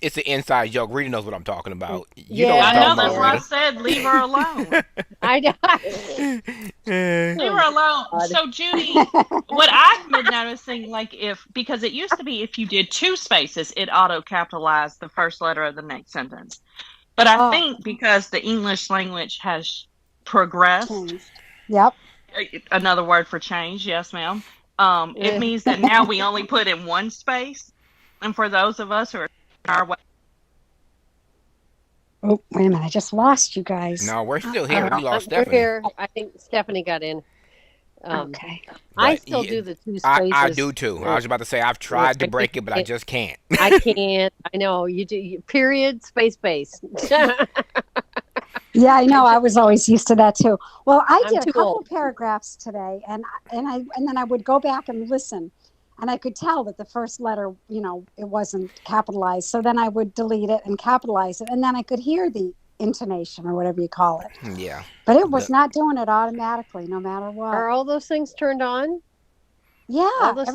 it's an inside joke. Rita knows what I'm talking about. You know what Yeah, I'm I know talking that's about, yeah. why I Rita. said leave her alone. I know. Leave Oh her alone. God. So Judy, what I've been noticing, like because it used to be if you did two spaces, it auto capitalized the first letter of the next sentence. But I oh, think because the English language has progressed, changed. Yep. another word for change, yes, ma'am. It Eh, means that now we only put in one space. And for those of us who are our way, Oh, wait a minute. I just lost you guys. No, we're still here. We lost we're Stephanie, here. I think Stephanie got in. Okay. I but still do the two I spaces. do too. I was about to say I've Yeah, tried to break it, but I just can't. I can't. I know you do. Period. Space. Yeah, I know. I was always used to that too. Well, I I'm did a too couple old. of paragraphs today, and then I would go back and listen, and I could tell that the first letter, it wasn't capitalized. So then I would delete it and capitalize it, and then I could hear the intonation or whatever you call it. Yeah. But it was The- not doing it automatically, no matter what. Are all those things turned on? All Yeah, those.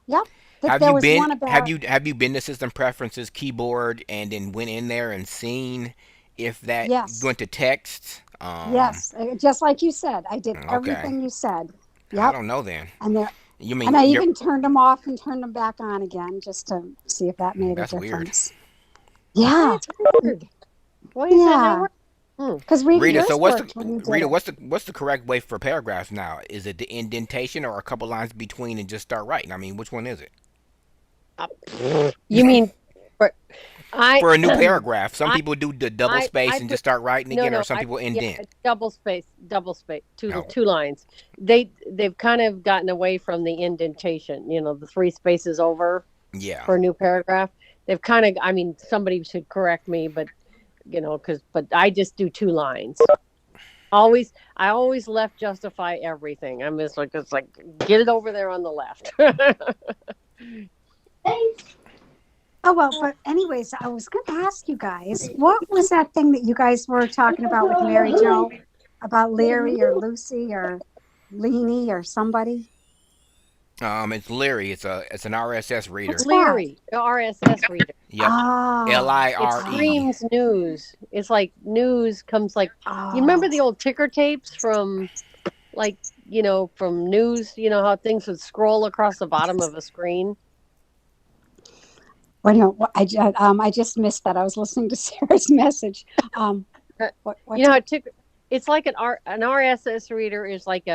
yep. Have There you was been one about have you been to system preferences keyboard and then went in there and seen if that yes, went to text? yes, just like you said. I did Okay. everything you said. I Yep. don't know then. And there, You and mean I you're even turned them off and turned them back on again just to see if that made a that's weird. difference. Yeah, That's weird. Why is that not yeah. working? Because Rita, Rita, so yours worked when you did it. what's the correct way for paragraphs now? Is it the indentation or a couple lines between and just start writing? I mean, which one is it? You mean for I For a new paragraph, some I people do the double space I and put just start writing no again, or no some I people yeah indent. double space Oh, two lines. They've kind of gotten away from the indentation. The three spaces over yeah. for a new paragraph. They've kind of. I mean, somebody should correct me, but but I just do two lines. I always left justify everything. I'm just like it's like get it over there on the left. Oh, well, but anyways, I was going to ask you guys, what was that thing that you guys were talking about with Mary Jo about Larry or Lucy or Leanie or somebody? It's Leary. It's an RSS reader. What's that? Leary, the RSS reader. Yep. L Oh, I It R E. screams news. It's like news comes like you remember oh, the old ticker tapes from like from news, how things would scroll across the bottom of a screen. wait a minute. I just missed that. I was listening to Sarah's message. What's How it's like an RSS reader is like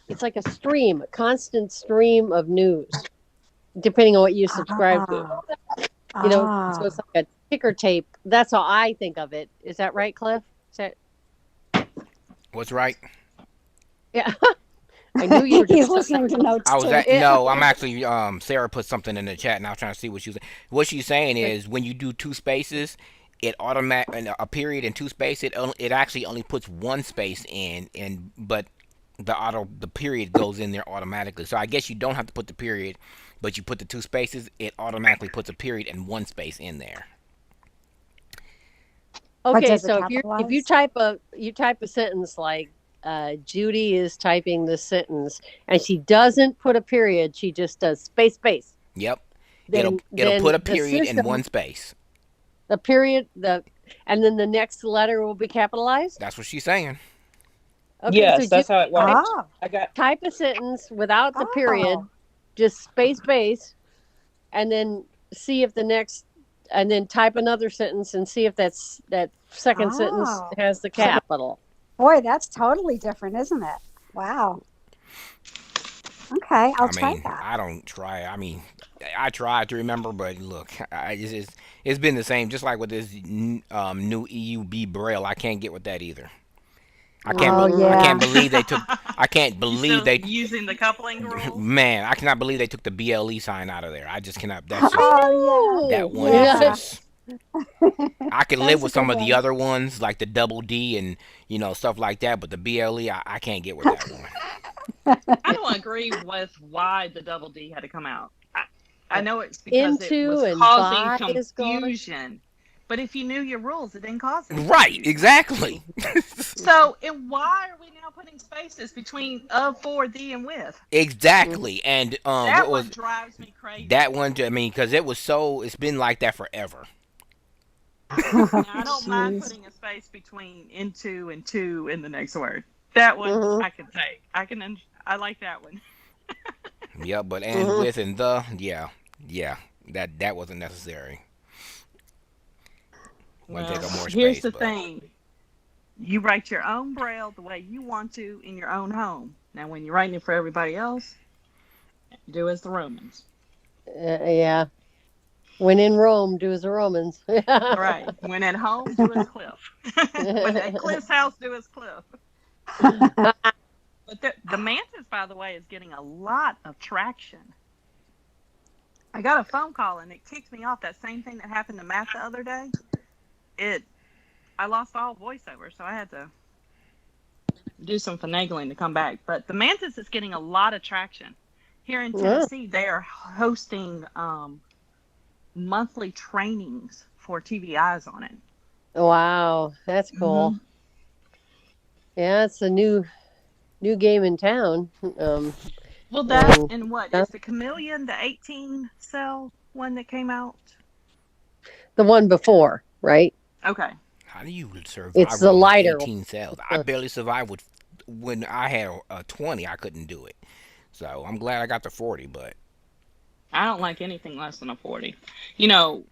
it's like a stream, a constant stream of news, depending on what you subscribe to. So it's like a ticker tape. That's how I think of it. Is that right, Cliff? Is that What's right? yeah? I knew you were He's doing listening to notes I was too. at no. I'm actually Sarah put something in the chat, and I was trying to see what she was. What she's saying is when you do two spaces, it a period and two space. It actually only puts one space in, but the period goes in there automatically. So I guess you don't have to put the period, but you put the two spaces, it automatically puts a period and one space in there. Okay, does it so if you type a sentence like Judy is typing this sentence and she doesn't put a period, she just does space. Yep. Then It'll put a the period in system, one space. the period, and then the next letter will be capitalized. That's what she's saying. Okay, yes, so that's just how it works. Oh, I got type a sentence without the period, just space, and then see if the next, and then type another sentence and see if that second sentence Oh. has the capital. boy, that's totally different, isn't it? Wow. Okay, I'll try that. I don't try. I mean, I tried to remember, but look, it's been the same. Just like with this new EUB Braille, I can't get with that either. Oh I yeah. can't believe they took. I can't You believe still they. using the coupling rule? Man, I cannot believe they took the BLE sign out of there. I just cannot. That's just Oh that I one is know. yeah. just. Yeah. I can live That's a with some good of the one. other ones like the double D and stuff like that, but the BLE I can't get with that one. I don't agree with why the double D had to come out. I know it's because it Into was and causing by is gone. confusion. But if you knew your rules, it didn't cause any Right, confusion. exactly. So, and why are we now putting spaces between of, for, the, and with? Exactly. And That what one was drives me crazy. that one? I mean, because it's been like that forever. Now, I don't mind Jeez. putting a space between into and to in the next word. That one Mhm. I can take. I like that one. Yeah, but and Mhm. with and yeah, that wasn't necessary. Wouldn't take Well, up more here's space, the but thing. You write your own braille the way you want to in your own home. Now, when you're writing it for everybody else, do as the Romans. Yeah. When in Rome, do as the Romans. Right. When at home, do as Cliff. When at Cliff's house, do as Cliff. But the Mantis, by the way, is getting a lot of traction. I got a phone call and it kicked me off. That same thing that happened to Matt the other day. I lost all voiceover, so I had to do some finagling to come back. But the Mantis is getting a lot of traction. Here in Yeah. Tennessee, they are hosting monthly trainings for TVIs on it. Wow, that's cool. Yeah, it's a new game in town. Well, that and and what that's is the Chameleon, the 18 cell one that came out? the one before, right? Okay. how do you It's survive the with only lighter 18 cells? I barely survived with when I had a 20. I couldn't do it. So I'm glad I got the 40, but I don't like anything less than a 40. You know,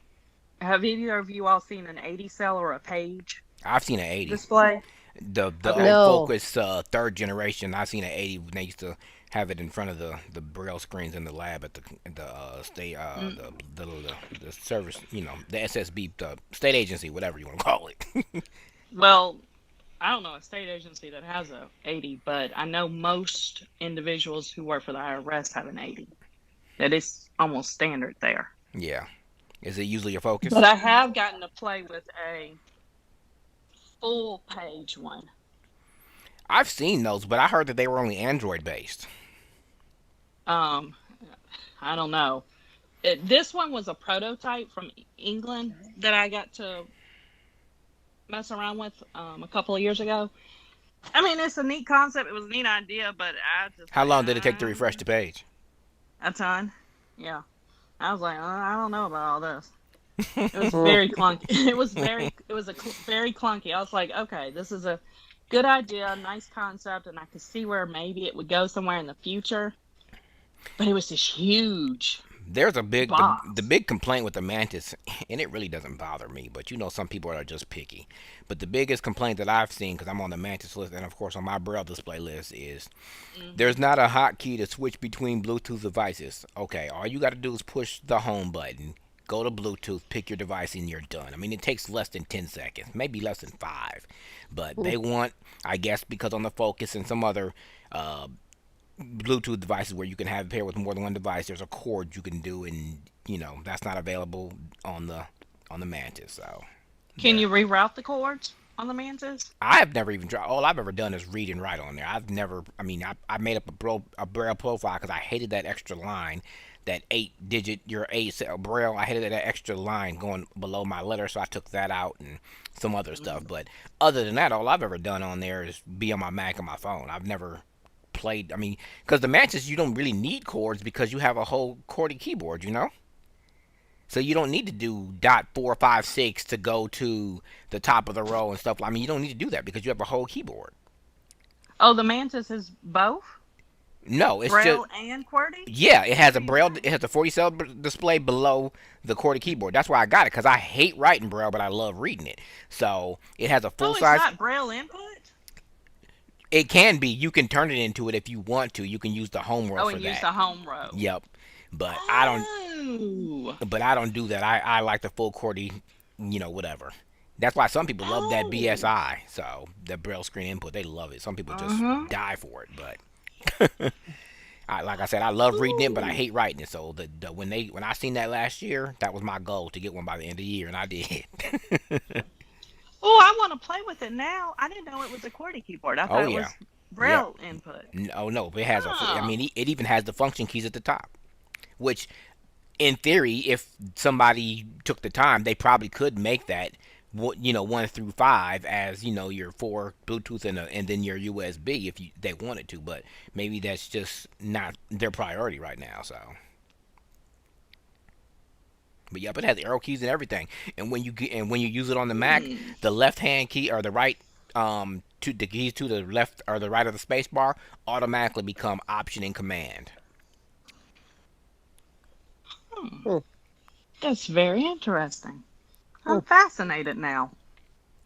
have either of you all seen an 80 cell or a page I've seen an 80. display? The Okay. old No. Focus third generation. I've seen an 80 when they used to have it in front of the braille screens in the lab at the state the service, the SSB, the state agency, whatever you want to call it. Well, I don't know a state agency that has a 80, but I know most individuals who work for the IRS have an 80. That is almost standard there. Yeah. Is it usually a Focus? But I have gotten to play with a full page one. I've seen those, but I heard that they were only Android based. I don't know. This one was a prototype from England that I got to mess around with a couple of years ago. I mean, it's a neat concept. It was a neat idea, but I just How long did it take to refresh the page? a ton. Yeah, I was like, I don't know about all this. It was very clunky. It was very clunky. I was like, okay, this is a good idea, nice concept, and I could see where maybe it would go somewhere in the future. But it was this huge There's a big box. the big complaint with the Mantis, and it really doesn't bother me, but some people are just picky. But the biggest complaint that I've seen, because I'm on the Mantis list and of course on my Braille display list, is there's not a hotkey to switch between Bluetooth devices. Okay, all you got to do is push the home button, go to Bluetooth, pick your device, and you're done. I mean, it takes less than 10 seconds, maybe less than 5. But they want, I guess, because on the Focus and some other Bluetooth devices where you can have it paired with more than one device, there's a cord you can do, and that's not available on the Mantis. So Can you reroute the cords on the Mantis? I have never even tried. All I've ever done is read and write on there. I've never. I mean, I made up a Braille profile because I hated that extra line, that 8-digit your 8-cell Braille. I hated that extra line going below my letter, so I took that out and some other stuff. But other than that, all I've ever done on there is be on my Mac and my phone. I've never played. I mean, because the Mantis, you don't really need chords because you have a whole QWERTY keyboard, So you don't need to do .456 to go to the top of the row and stuff. I mean, you don't need to do that because you have a whole keyboard. Oh, the Mantis is both No, it's Braille just and QWERTY. yeah. It has a Braille. It has a 40-cell display below the QWERTY keyboard. That's why I got it because I hate writing Braille, but I love reading it. So it has a full Oh, it's size. not Braille input. It can be. You can turn it into it if you want to. You can use the home row Oh, for and that. use the home row. Yep. But Oh. I don't do that. I like the full QWERTY, whatever. That's why some people love that Oh. BSI. So the Braille screen input, they love it. Some people just Uh-huh. die for it. But like I said, I love reading it, but I Ooh. hate writing it. So when I seen that last year, that was my goal to get one by the end of the year, and I did. Oh, I want to play with it now. I didn't know it was a QWERTY keyboard. I Oh thought it yeah, was yeah. Braille input. No, no, it has a. I Oh. mean, it even has the function keys at the top, which in theory, if somebody took the time, they probably could make that, 1 through 5 as your 4 Bluetooth and then your USB if they wanted to, but maybe that's just not their priority right now. So, but yep, it has arrow keys and everything. And when you use it on the Mac, Hmm. the left hand key or the right to the keys to the left or the right of the space bar automatically become Option and Command. Hmm. That's very interesting. Hmm. I'm fascinated now.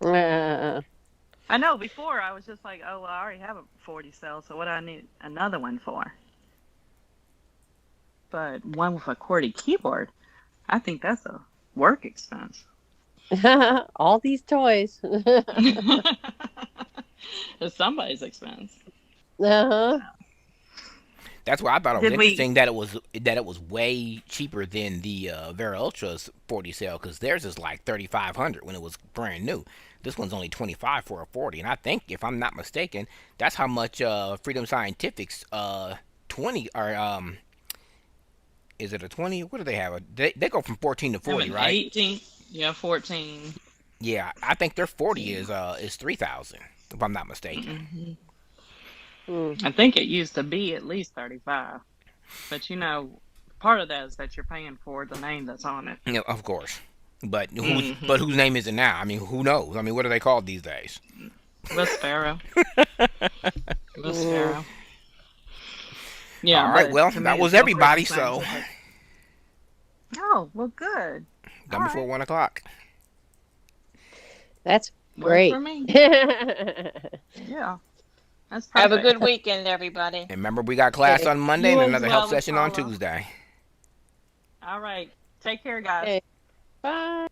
Uh, I know before I was just like, oh, well, I already have a 40 cell, so what do I need another one for? But one with a QWERTY keyboard, I think that's a work expense. all these toys. It's somebody's expense. Uh-huh. That's why I thought it was Did we? interesting that it was way cheaper than the Vera Ultra's 40 cell because theirs is like 3,500 when it was brand new. This one's only 25 for a 40, and I think if I'm not mistaken, that's how much Freedom Scientific's 20 or is it a 20? What do they have? They go from 14 to I have 40, an right? 18. Yeah, 14. Yeah, I think their 40 Yeah. is 3,000 if I'm not mistaken. Hmm. Mm. I think it used to be at least 35. But part of that is that you're paying for the name that's on it. Yeah, of course. But Hmm. whose name is it now? I mean, who knows? I mean, what are they called these days? With Sparrow. With Mm. Sparrow. Yeah, All right, but well, to that me, it's was still Freedom everybody. So Scientific. Oh, well, good. All done before right. 1 o'clock. That's Worked for great. me. Yeah, that's Have a good perfect. weekend, everybody. And remember, we got class Okay. on Monday You and as another help well, Miss session on Paula. Tuesday. All right. Take care, guys. Okay. Bye.